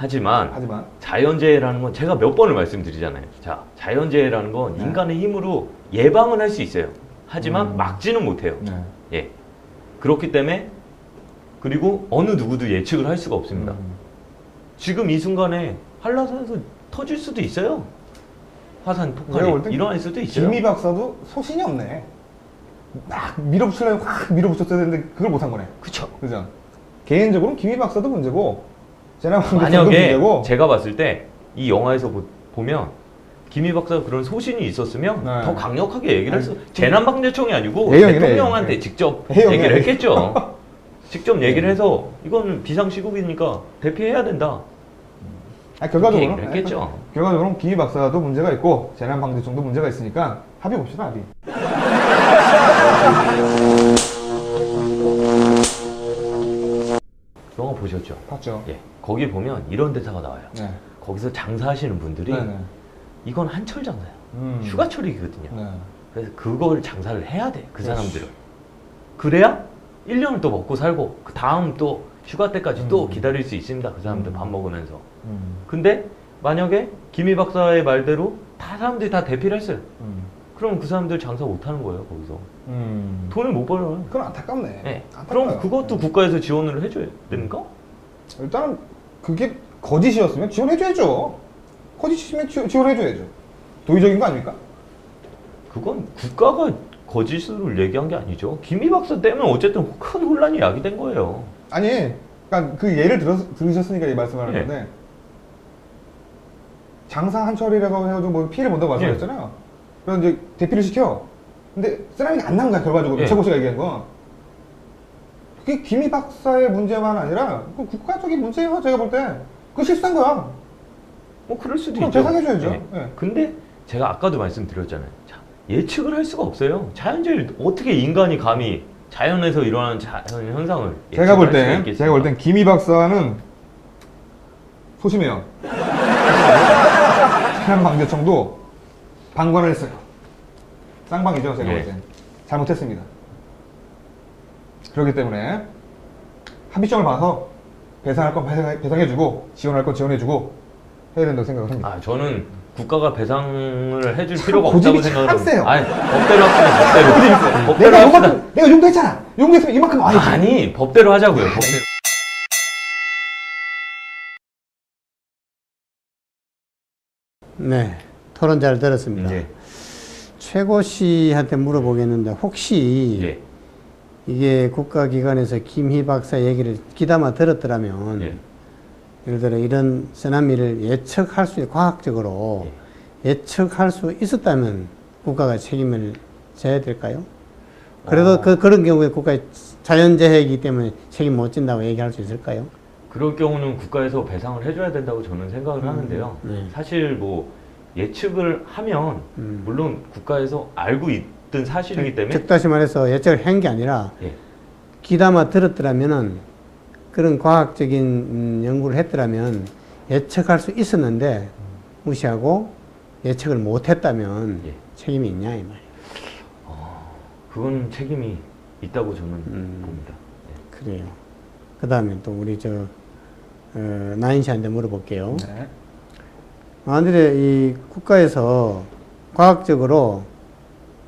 하지만 하지만 자연재해라는 건 제가 몇 번을 말씀드리잖아요. 자, 자연재해라는 건 네. 인간의 힘으로 예방은 할 수 있어요. 하지만 막지는 못해요. 네. 예. 그렇기 때문에 그리고 어느 누구도 예측을 할 수가 없습니다. 지금 이 순간에 한라산에서 터질 수도 있어요. 화산 내가 볼 폭발이 땐 일어날 수도 있어요. 김희 박사도 소신이 없네. 막 밀어붙이려고 확 밀어붙였어야 되는데 그걸 못한 거네. 그쵸. 그죠? 개인적으로는 김희 박사도 문제고 재난방재청도 만약에 문제고. 제가 봤을 때 이 영화에서 보면 김희 박사가 그런 소신이 있었으면 네. 더 강력하게 얘기를 했어. 아니, 재난방재청이 아니고 A형이네, 대통령한테 A형. 직접 A형이야, 얘기를 A형. 했겠죠. 직접 얘기를 해서 이거는 비상시국이니까 대피해야 된다. 결과적으로는 얘기를 했겠죠. 결과적으로는 김희 박사도 문제가 있고 재난방재청도 문제가 있으니까 합의 봅시다, 합의. 영화 보셨죠? 봤죠? 예. 거기 보면 이런 대사가 나와요. 네. 거기서 장사하시는 분들이 네네. 이건 한철 장사야. 음. 휴가철이거든요. 네. 그래서 그걸 장사를 해야 돼. 그 그렇지. 사람들은. 그래야 1년을 또 먹고 살고 그 다음 또 휴가 때까지 또 기다릴 수 있습니다. 그 사람들 밥 먹으면서. 근데 만약에 김희 박사의 말대로 다 사람들이 다 대피를 했어요. 그럼 그 사람들 장사 못 하는 거예요, 거기서. 돈을 못 벌어요. 그건 안타깝네. 네. 안타까워요. 그럼 그것도 국가에서 지원을 해줘야 됩니까? 일단은 그게 거짓이었으면 지원해줘야죠. 거짓이면 지원해줘야죠. 도의적인 거 아닙니까? 그건 국가가 거짓을 얘기한 게 아니죠. 김희 박사 때문에 어쨌든 큰 혼란이 야기된 거예요. 아니, 그러니까 그 예를 들으셨으니까 이 말씀을 하는 예. 건데 장사 한철이라고 해가지고 뭐 피해를 본다고 말씀하셨잖아요. 그래서 이제 대피를 시켜. 근데 쓰나미가 안 난 거야, 결과적으로. 예. 최고 씨가 얘기한 건. 그게 김희 박사의 문제만 아니라 그 국가적인 문제예요, 제가 볼 때. 그거 실수한 거야. 뭐 그럴 수도 그럼 있죠. 배상해줘야죠. 예. 예. 근데 제가 아까도 말씀드렸잖아요. 자, 예측을 할 수가 없어요. 자연재해 어떻게 인간이 감히 자연에서 일어나는 자연 현상을 제가 볼 예측할 수가 땐, 제가 볼 있겠습니까? 땐 김희 박사는 소심해요. 재난방재청도 방관을 했어요. 쌍방이죠, 제가 예. 볼 땐. 잘못했습니다. 그렇기 때문에 합의점을 봐서 배상할 건 배상해주고 지원할 건 지원해주고 해야 된다고 생각을 합니다. 아, 저는 국가가 배상을 해줄 참 필요가 고집이 없다고 참 생각합니다. 세요. 아니, 법대로 합시다. 법대로. 법대로 내가 합시다. 요만큼, 내가 용도했잖아. 용도했으면 이만큼 와야지. 아니, 법대로 하자고요. 법대로. 네, 토론 잘 들었습니다. 예. 최고 씨한테 물어보겠는데 혹시 예. 이게 국가기관에서 김희 박사 얘기를 귀담아 들었더라면 예. 예를 들어 이런 쓰나미를 예측할 수 과학적으로 예측할 수 있었다면 국가가 책임을 져야 될까요? 그래도 그런 경우에 국가의 자연재해이기 때문에 책임 못 진다고 얘기할 수 있을까요? 그럴 경우는 국가에서 배상을 해줘야 된다고 저는 생각을 하는데요. 네. 사실 뭐 예측을 하면 물론 국가에서 알고 있던 사실이기 때문에 즉 다시 말해서 예측을 한 게 아니라 예. 귀담아 들었더라면은 그런 과학적인 연구를 했더라면 예측할 수 있었는데 무시하고 예측을 못했다면 예. 책임이 있냐 이 말이에요. 그건 책임이 있다고 저는 봅니다. 그래요. 그 다음에 또 우리 나인 씨한테 물어볼게요. 네. 만약에 이 국가에서 과학적으로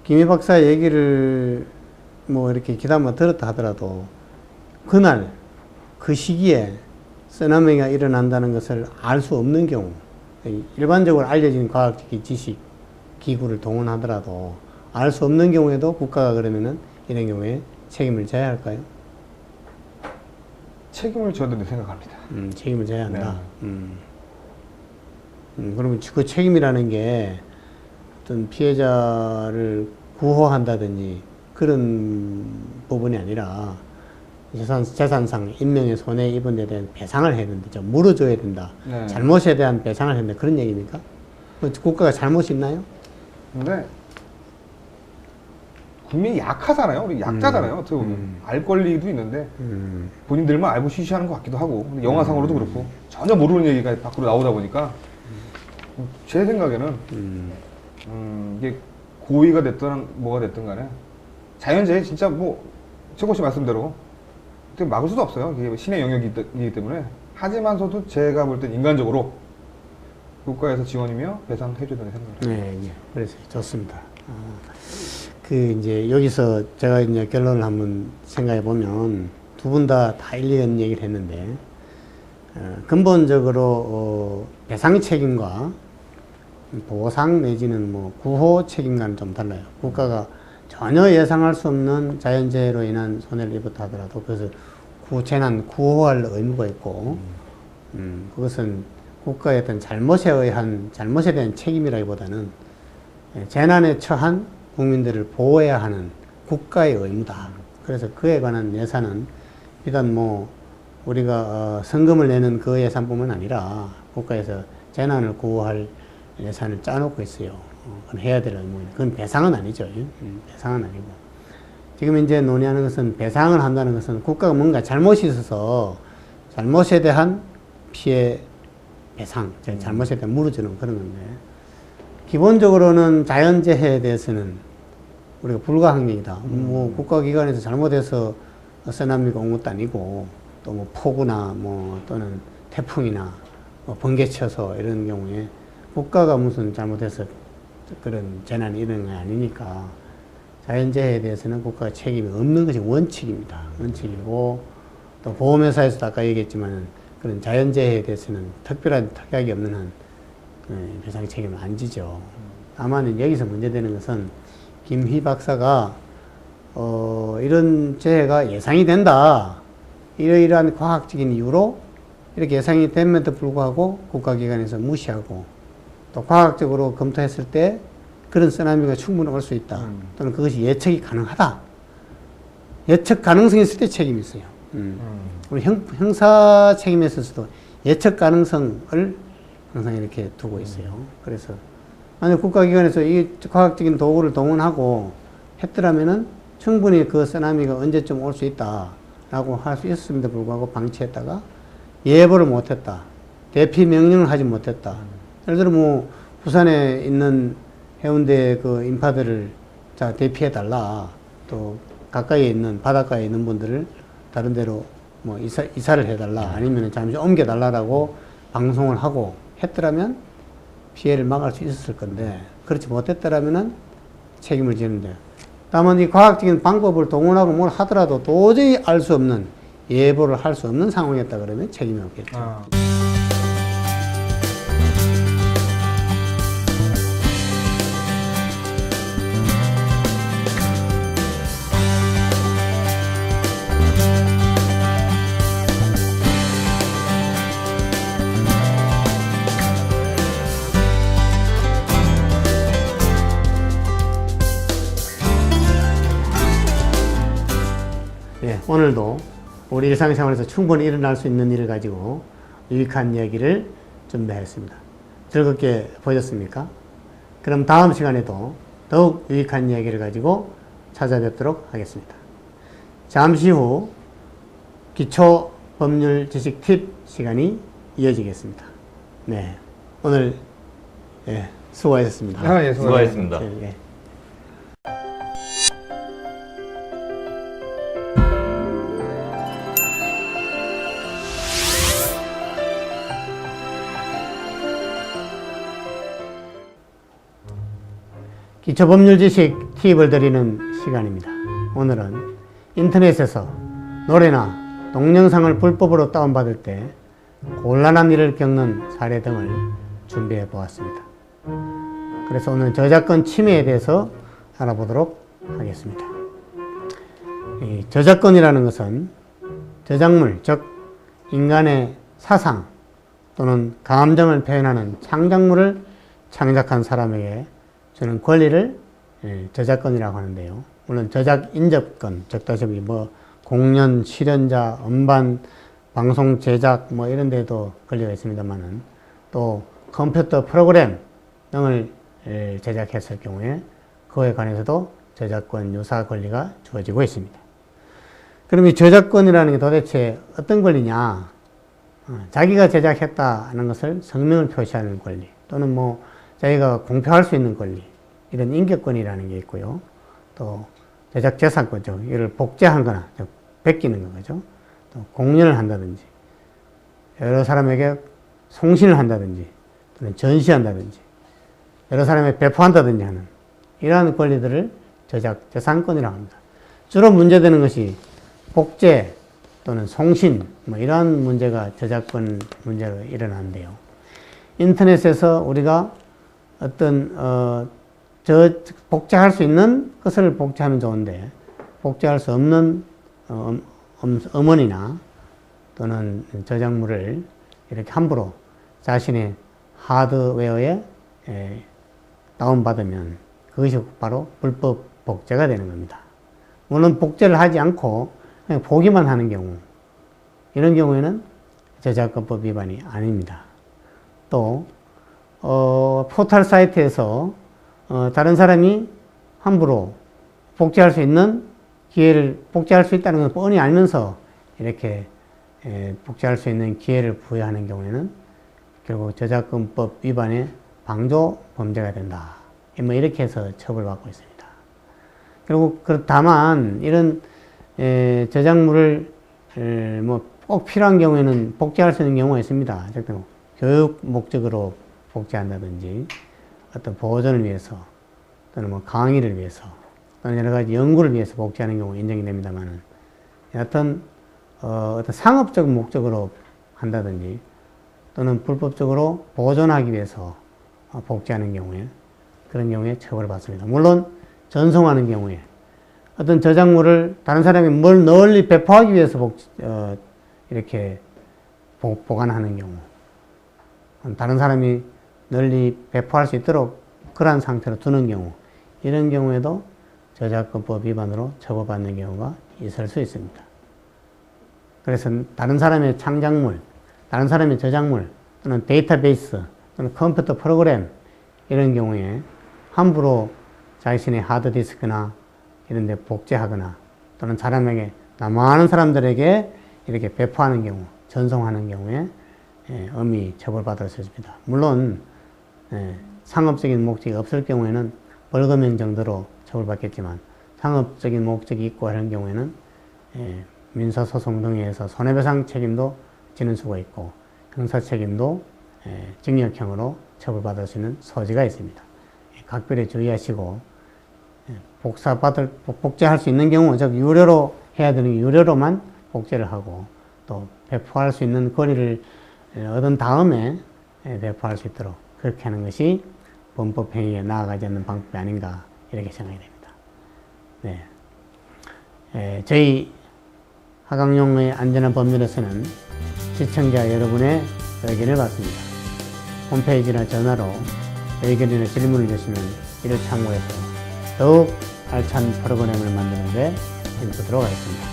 김희 박사 얘기를 뭐 이렇게 귀담아 들었다 하더라도 그날 그 시기에 쓰나미가 일어난다는 것을 알 수 없는 경우, 일반적으로 알려진 과학적인 지식 기구를 동원하더라도 알 수 없는 경우에도 국가가 그러면은 이런 경우에 책임을 져야 할까요? 책임을 져야 된다고 생각합니다. 책임을 져야 한다. 그러면 그 책임이라는 게 어떤 피해자를 구호한다든지 그런 부분이 아니라 재산상 인명의 손해 입은 데 대한 배상을 해야 된다. 좀 물어줘야 된다. 네. 잘못에 대한 배상을 해야 된다. 그런 얘기입니까? 국가가 잘못이 있나요? 근데 국민이 약하잖아요. 우리 약자잖아요. 어떻게 보면 알 권리도 있는데 본인들만 알고 쉬쉬하는 것 같기도 하고 근데 영화상으로도 그렇고 전혀 모르는 얘기가 밖으로 나오다 보니까 제 생각에는 이게 고의가 됐든 뭐가 됐든 간에 자연재해 진짜 뭐 최고 씨 말씀대로 어떻게 막을 수도 없어요. 이게 신의 영역이기 때문에 하지만서도 제가 볼 땐 인간적으로 국가에서 지원이며 배상해줘야 된다고 생각합니다. 네, 예. 그래서 좋습니다. 그 이제 여기서 제가 이제 결론을 한번 생각해 보면 두 분 다 일리한 얘기를 했는데 근본적으로 배상 책임과 보상 내지는 뭐 구호 책임과는 좀 달라요. 국가가 전혀 예상할 수 없는 자연재해로 인한 손해를 입었다 하더라도 그것을 재난 구호할 의무가 있고 그것은 국가의 어떤 잘못에 대한 책임이라기보다는 재난에 처한 국민들을 보호해야 하는 국가의 의무다. 그래서 그에 관한 예산은 비단 뭐 우리가 성금을 내는 그 예산뿐만 아니라 국가에서 재난을 구호할 예산을 짜놓고 있어요. 그건 해야 될 의무입니다. 그건 배상은 아니죠. 배상은 아니고. 지금 이제 논의하는 것은 배상을 한다는 것은 국가가 뭔가 잘못이 있어서 잘못에 대한 피해 배상, 잘못에 대한 물어주는 그런 건데 기본적으로는 자연재해에 대해서는 우리가 불가항력이다. 뭐 국가기관에서 잘못해서 쓰나미가 온 것도 아니고 또 뭐 폭우나 뭐 또는 태풍이나 뭐 번개 쳐서 이런 경우에 국가가 무슨 잘못해서 그런 재난이 일어난 게 아니니까 자연재해에 대해서는 국가가 책임이 없는 것이 원칙입니다. 원칙이고 또 보험회사에서도 아까 얘기했지만 그런 자연재해에 대해서는 특별한 특약이 없는 한 배상 책임을 안 지죠. 다만 여기서 문제되는 것은 김희 박사가 이런 재해가 예상이 된다. 이러이러한 과학적인 이유로 이렇게 예상이 됨에도 불구하고 국가기관에서 무시하고 또 과학적으로 검토했을 때 그런 쓰나미가 충분히 올 수 있다. 또는 그것이 예측이 가능하다. 예측 가능성이 있을 때 책임이 있어요. 우리 형사 책임에 있어서도 예측 가능성을 항상 이렇게 두고 있어요. 그래서 만약 국가기관에서 이 과학적인 도구를 동원하고 했더라면은 충분히 그 쓰나미가 언제쯤 올 수 있다라고 할 수 있었음에도 불구하고 방치했다가 예보를 못했다. 대피 명령을 하지 못했다. 예를 들어 뭐 부산에 있는 해운대 그 인파들을 자 대피해 달라. 또 가까이에 있는 바닷가에 있는 분들을 다른 데로 뭐 이사를 해달라. 아니면 잠시 옮겨달라라고 방송을 하고 했더라면 피해를 막을 수 있었을 건데 그렇지 못했더라면은 책임을 지는데 다만 이 과학적인 방법을 동원하고 뭘 하더라도 도저히 알 수 없는 예보를 할 수 없는 상황이었다 그러면 책임이 없겠죠. 오늘도 우리 일상생활에서 충분히 일어날 수 있는 일을 가지고 유익한 이야기를 준비했습니다. 즐겁게 보셨습니까? 그럼 다음 시간에도 더욱 유익한 이야기를 가지고 찾아뵙도록 하겠습니다. 잠시 후 기초 법률 지식 팁 시간이 이어지겠습니다. 네, 오늘 수고하셨습니다. 예, 수고하셨습니다. 예. 기초법률 지식 팁을 드리는 시간입니다. 오늘은 인터넷에서 노래나 동영상을 불법으로 다운받을 때 곤란한 일을 겪는 사례 등을 준비해 보았습니다. 그래서 오늘 저작권 침해에 대해서 알아보도록 하겠습니다. 이 저작권이라는 것은 저작물, 즉 인간의 사상 또는 감정을 표현하는 창작물을 창작한 사람에게 주는 권리를 저작권이라고 하는데요. 물론 저작 인접권, 즉 다시 뭐 공연, 실현자, 음반, 방송 제작 뭐 이런 데도 권리가 있습니다만은 또 컴퓨터 프로그램 등을 제작했을 경우에 그에 관해서도 저작권 유사 권리가 주어지고 있습니다. 그럼 이 저작권이라는 게 도대체 어떤 권리냐? 자기가 제작했다는 것을 성명을 표시하는 권리 또는 뭐 자기가 공표할 수 있는 권리, 이런 인격권이라는 게 있고요. 또 제작재산권죠. 이를 복제한 거나 베끼는 거죠. 또 공연을 한다든지 여러 사람에게 송신을 한다든지 또는 전시한다든지 여러 사람에게 배포한다든지 하는 이러한 권리들을 저작권이라고 합니다. 주로 문제되는 것이 복제 또는 송신 뭐 이러한 문제가 저작권 문제로 일어나는데요. 인터넷에서 우리가 어떤 복제할 수 있는 것을 복제하면 좋은데 복제할 수 없는 음원이나 또는 저작물을 이렇게 함부로 자신의 하드웨어에 다운받으면 그것이 바로 불법 복제가 되는 겁니다. 물론 복제를 하지 않고 그냥 보기만 하는 경우, 이런 경우에는 저작권법 위반이 아닙니다. 또 포털 사이트에서 다른 사람이 함부로 복제할 수 있는 기회를, 복제할 수 있다는 걸 뻔히 알면서 이렇게 복제할 수 있는 기회를 부여하는 경우에는 결국 저작권법 위반의 방조 범죄가 된다. 뭐 이렇게 해서 처벌받고 있습니다. 결국 다만 이런 저작물을 뭐 꼭 필요한 경우에는 복제할 수 있는 경우가 있습니다. 교육 목적으로 복제한다든지 어떤 보존을 위해서 또는 뭐 강의를 위해서 또는 여러 가지 연구를 위해서 복제하는 경우 인정이 됩니다만은 여하튼 어떤 상업적 목적으로 한다든지 또는 불법적으로 보존하기 위해서 복제하는 경우에 그런 경우에 처벌을 받습니다. 물론 전송하는 경우에 어떤 저작물을 다른 사람이 뭘 널리 배포하기 위해서 이렇게 보관하는 경우, 다른 사람이 널리 배포할 수 있도록 그러한 상태로 두는 경우, 이런 경우에도 저작권법 위반으로 처벌받는 경우가 있을 수 있습니다. 그래서 다른 사람의 창작물, 다른 사람의 저작물 또는 데이터베이스 또는 컴퓨터 프로그램 이런 경우에 함부로 자신의 하드디스크나 이런 데 복제하거나 또는 많은 사람들에게 이렇게 배포하는 경우, 전송하는 경우에 엄히 처벌받을 수 있습니다. 물론 상업적인 목적이 없을 경우에는 벌금형 정도로 처벌받겠지만 상업적인 목적이 있고 하는 경우에는 민사소송 등에 의해서 손해배상 책임도 지는 수가 있고 형사 책임도 징역형으로 처벌받을 수 있는 소지가 있습니다. 각별히 주의하시고 복제할 수 있는 경우, 즉 유료로 해야 되는 유료로만 복제를 하고 또 배포할 수 있는 권리를 얻은 다음에 배포할 수 있도록 그렇게 하는 것이 범법 행위에 나아가지 않는 방법이 아닌가 이렇게 생각이 됩니다. 네. 저희 하강용의 안전한 법률에서는 시청자 여러분의 의견을 받습니다. 홈페이지나 전화로 의견이나 질문을 주시면 이를 참고해서 더욱 알찬 프로그램을 만드는 데 힘쓰도록 하겠습니다.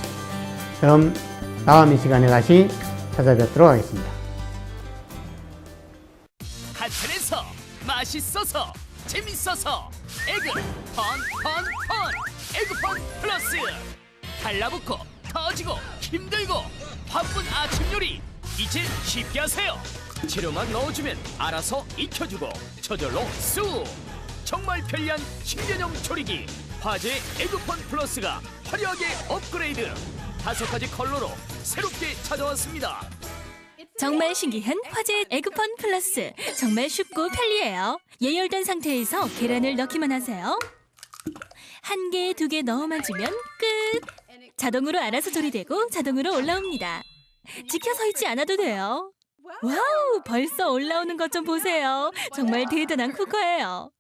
그럼 다음 이 시간에 다시 찾아뵙도록 하겠습니다. 한편에서 맛있어서 재밌어서 에그 에그펀 플러스 달라붙고 터지고 힘들고 바쁜 아침 요리 이제 쉽게 하세요. 재료만 넣어주면 알아서 익혀주고 저절로 쑥 정말 편리한 신개념 조리기 화제의 에그펀 플러스가 화려하게 업그레이드 5가지 컬러로 새롭게 찾아왔습니다. 정말 신기한 화제의 에그펀 플러스. 정말 쉽고 편리해요. 예열된 상태에서 계란을 넣기만 하세요. 1개, 2개 넣어만 주면 끝. 자동으로 알아서 조리되고 자동으로 올라옵니다. 지켜 서 있지 않아도 돼요. 와우, 벌써 올라오는 것 좀 보세요. 정말 대단한 쿠커예요.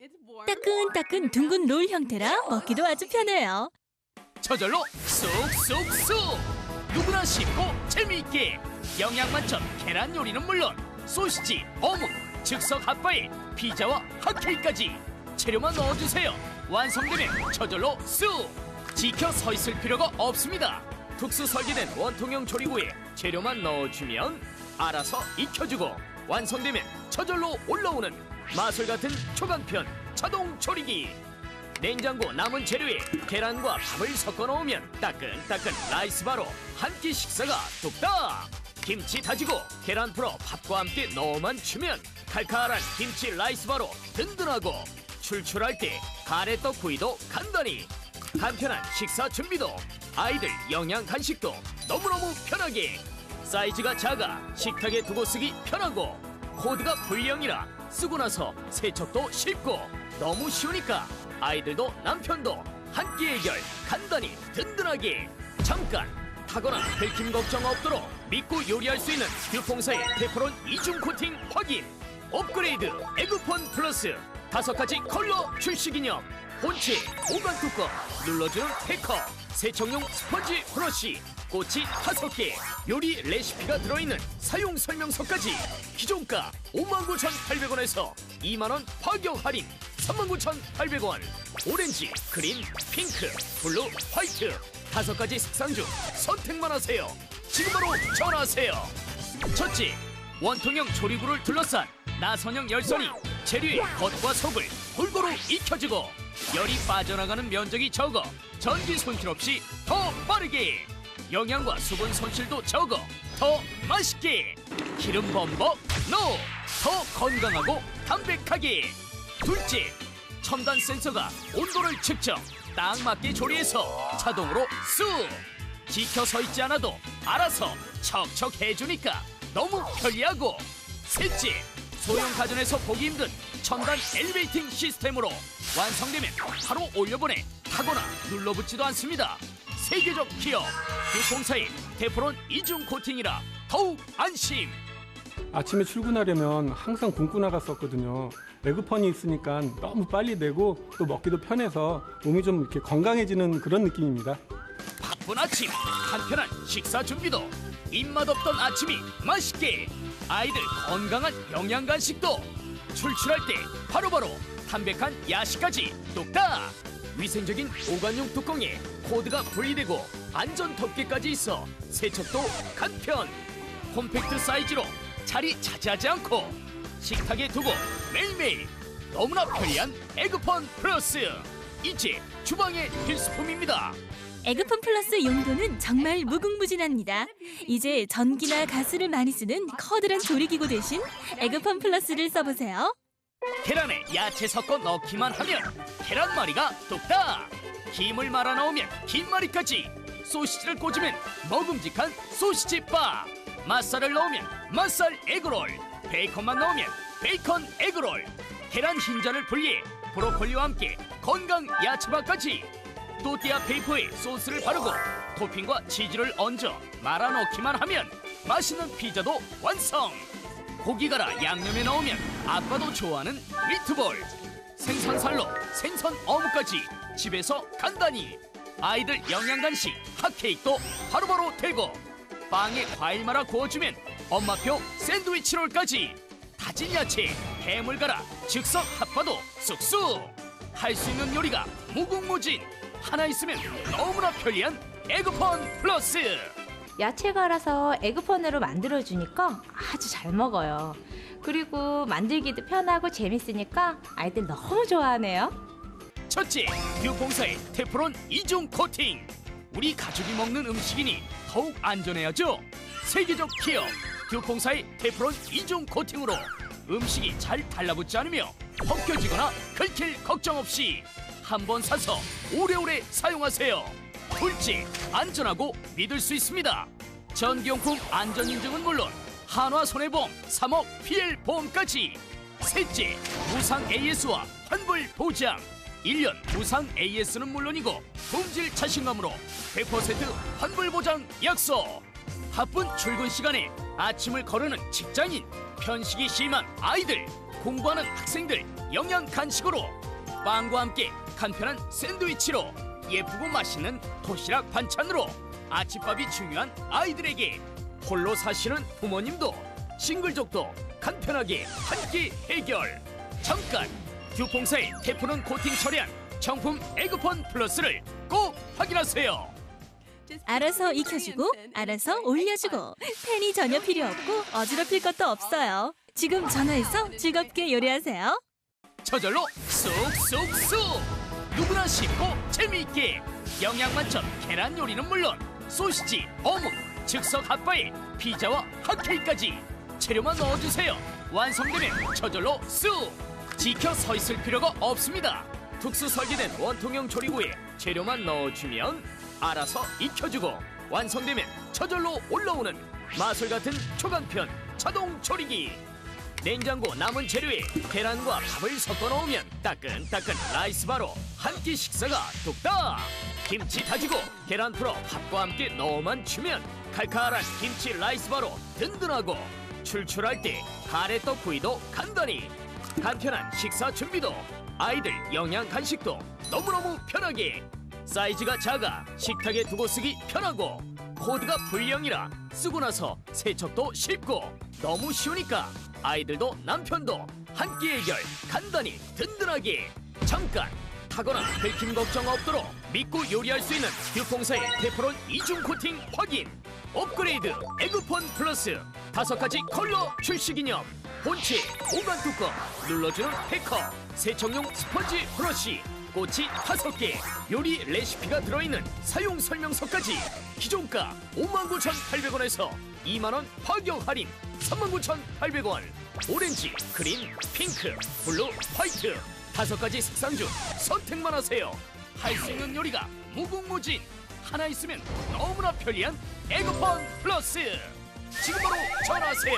따끈따끈 둥근 롤 형태라 먹기도 아주 편해요. 저절로 쑥쑥쑥 누구나 쉽고 재미있게 영양 만점 계란 요리는 물론 소시지, 어묵, 즉석 핫바일, 피자와 핫케이크까지 재료만 넣어주세요. 완성되면 저절로 쑥 지켜 서 있을 필요가 없습니다. 특수 설계된 원통형 조리구에 재료만 넣어주면 알아서 익혀주고 완성되면 저절로 올라오는 마술같은 초간편 자동 조리기. 냉장고 남은 재료에 계란과 밥을 섞어 넣으면 따끈따끈 라이스바로 한 끼 식사가 뚝딱. 김치 다지고 계란 풀어 밥과 함께 넣어만 주면 칼칼한 김치 라이스바로 든든하고 출출할 때 가래떡 구이도 간단히. 간편한 식사 준비도 아이들 영양 간식도 너무너무 편하게. 사이즈가 작아 식탁에 두고 쓰기 편하고 코드가 불량이라 쓰고 나서 세척도 쉽고 너무 쉬우니까 아이들도 남편도 한 끼 해결 간단히 든든하게 잠깐 타거나 긁힘 걱정 없도록 믿고 요리할 수 있는 듀퐁사의 테프론 이중 코팅 확인 업그레이드 에그폰 플러스 5가지 컬러 출시 기념 본체 보관 뚜껑 눌러주는 패커 세척용 스펀지 브러쉬 꼬치 5개 요리 레시피가 들어있는 사용 설명서까지 기존가 59,800원에서 2만원 파격 할인 39,800원 오렌지, 그린, 핑크, 블루, 화이트 5가지 색상 중 선택만 하세요. 지금 바로 전화하세요. 첫째, 원통형 조리구를 둘러싼 나선형 열선이 재료의 겉과 속을 골고루 익혀주고 열이 빠져나가는 면적이 적어 전기 손실 없이 더 빠르게 영양과 수분 손실도 적어 더 맛있게 기름 범벅 노! 더 건강하고 담백하게 둘째, 첨단 센서가 온도를 측정 딱 맞게 조리해서 자동으로 쑥 지켜 서 있지 않아도 알아서 척척 해주니까 너무 편리하고 셋째, 소형 가전에서 보기 힘든 첨단 엘리베이팅 시스템으로 완성되면 바로 올려보내 타거나 눌러붙지도 않습니다. 세계적 기업 듀퐁사의 테프론 이중 코팅이라 더욱 안심. 아침에 출근하려면 항상 굶고 나갔었거든요. 에그펀이 있으니까 너무 빨리 되고 또 먹기도 편해서 몸이 좀 이렇게 건강해지는 그런 느낌입니다. 바쁜 아침 간편한 식사 준비도 입맛 없던 아침이 맛있게 아이들 건강한 영양 간식도 출출할 때 바로바로 담백한 야식까지 뚝딱 위생적인 보관용 뚜껑에 코드가 분리되고 안전 덮개까지 있어 세척도 간편 콤팩트 사이즈로 자리 차지하지 않고 식탁에 두고 매일매일 너무나 편리한 에그펀 플러스 이제 주방의 필수품입니다. 에그폰 플러스 용도는 정말 무궁무진합니다. 이제 전기나 가스를 많이 쓰는 커다란 조리기구 대신 에그폰 플러스를 써보세요. 계란에 야채 섞어 넣기만 하면 계란말이가 뚝딱 김을 말아 넣으면 김말이까지 소시지를 꽂으면 먹음직한 소시지바 맛살을 넣으면 맛살 에그롤 베이컨만 넣으면 베이컨 에그롤 계란 흰자를 분리해 브로콜리와 함께 건강 야채밥까지 또띠아 페이퍼에 소스를 바르고 토핑과 치즈를 얹어 말아 넣기만 하면 맛있는 피자도 완성 고기 갈아 양념에 넣으면 아빠도 좋아하는 미트볼 생선살로 생선 어묵까지 집에서 간단히 아이들 영양간식 핫케이크도 바로바로 되고 빵에 과일 말아 구워주면 엄마표 샌드위치롤까지 다진 야채 햄을 갈아 즉석 핫바도 쑥쑥 할 수 있는 요리가 무궁무진 하나 있으면 너무나 편리한 에그펀 플러스 야채 갈아서 에그펀으로 만들어주니까 아주 잘 먹어요. 그리고 만들기도 편하고 재밌으니까 아이들 너무 좋아하네요. 첫째, 듀퐁사의 테프론 이중 코팅 우리 가족이 먹는 음식이니 더욱 안전해야죠. 세계적 기업 듀퐁사의 테프론 이중 코팅으로 음식이 잘 달라붙지 않으며 벗겨지거나 긁힐 걱정 없이 한 번 사서 오래오래 사용하세요. 둘째, 안전하고 믿을 수 있습니다. 전기용품 안전인증은 물론 한화손해보험 3억 PL 보험까지. 셋째, 무상 AS와 환불 보장 1년 무상 AS는 물론이고 품질 자신감으로 100% 환불 보장 약속. 바쁜 출근 시간에 아침을 거르는 직장인, 편식이 심한 아이들, 공부하는 학생들 영양 간식으로 빵과 함께 간편한 샌드위치로 예쁘고 맛있는 도시락 반찬으로 아침밥이 중요한 아이들에게 홀로 사시는 부모님도 싱글족도 간편하게 한 끼 해결. 잠깐 듀퐁사의 테프론 코팅 처리한 정품 에그폰 플러스를 꼭 확인하세요. 알아서 익혀주고 알아서 올려주고 팬이 전혀 필요 없고 어지럽힐 것도 없어요. 지금 전화해서 즐겁게 요리하세요. 저절로 쑥쑥쑥 누구나 쉽고 재미있게 영양 만점 계란 요리는 물론 소시지, 어묵, 즉석 핫바에 피자와 핫케이크까지 재료만 넣어주세요. 완성되면 저절로 쑥 지켜 서 있을 필요가 없습니다. 특수 설계된 원통형 조리구에 재료만 넣어주면 알아서 익혀주고 완성되면 저절로 올라오는 마술 같은 초간편 자동 조리기. 냉장고 남은 재료에 계란과 밥을 섞어 넣으면 따끈따끈 라이스바로 한 끼 식사가 뚝딱. 김치 다지고 계란 풀어 밥과 함께 넣어만 주면 칼칼한 김치 라이스바로 든든하고 출출할 때 가래떡 구이도 간단히. 간편한 식사 준비도 아이들 영양 간식도 너무너무 편하게. 사이즈가 작아 식탁에 두고 쓰기 편하고 코드가 불량이라 쓰고 나서 세척도 쉽고 너무 쉬우니까 아이들도 남편도 한 끼 해결 간단히 든든하게. 잠깐 타거나 긁힘 걱정 없도록 믿고 요리할 수 있는 듀퐁사의 테프론 이중 코팅 확인. 업그레이드 에그폰 플러스 5가지 컬러 출시 기념. 본체 보관 뚜껑 눌러주는 패커 세척용 스펀지 브러쉬 꼬치 5개 요리 레시피가 들어있는 사용 설명서까지. 기존가 59,800원에서 2만원 파격 할인 39,800원. 오렌지, 그린, 핑크, 블루, 화이트 5가지 색상 중 선택만 하세요. 할 수 있는 요리가 무궁무진. 하나 있으면 너무나 편리한 에그폰 플러스. 지금 바로 전화하세요.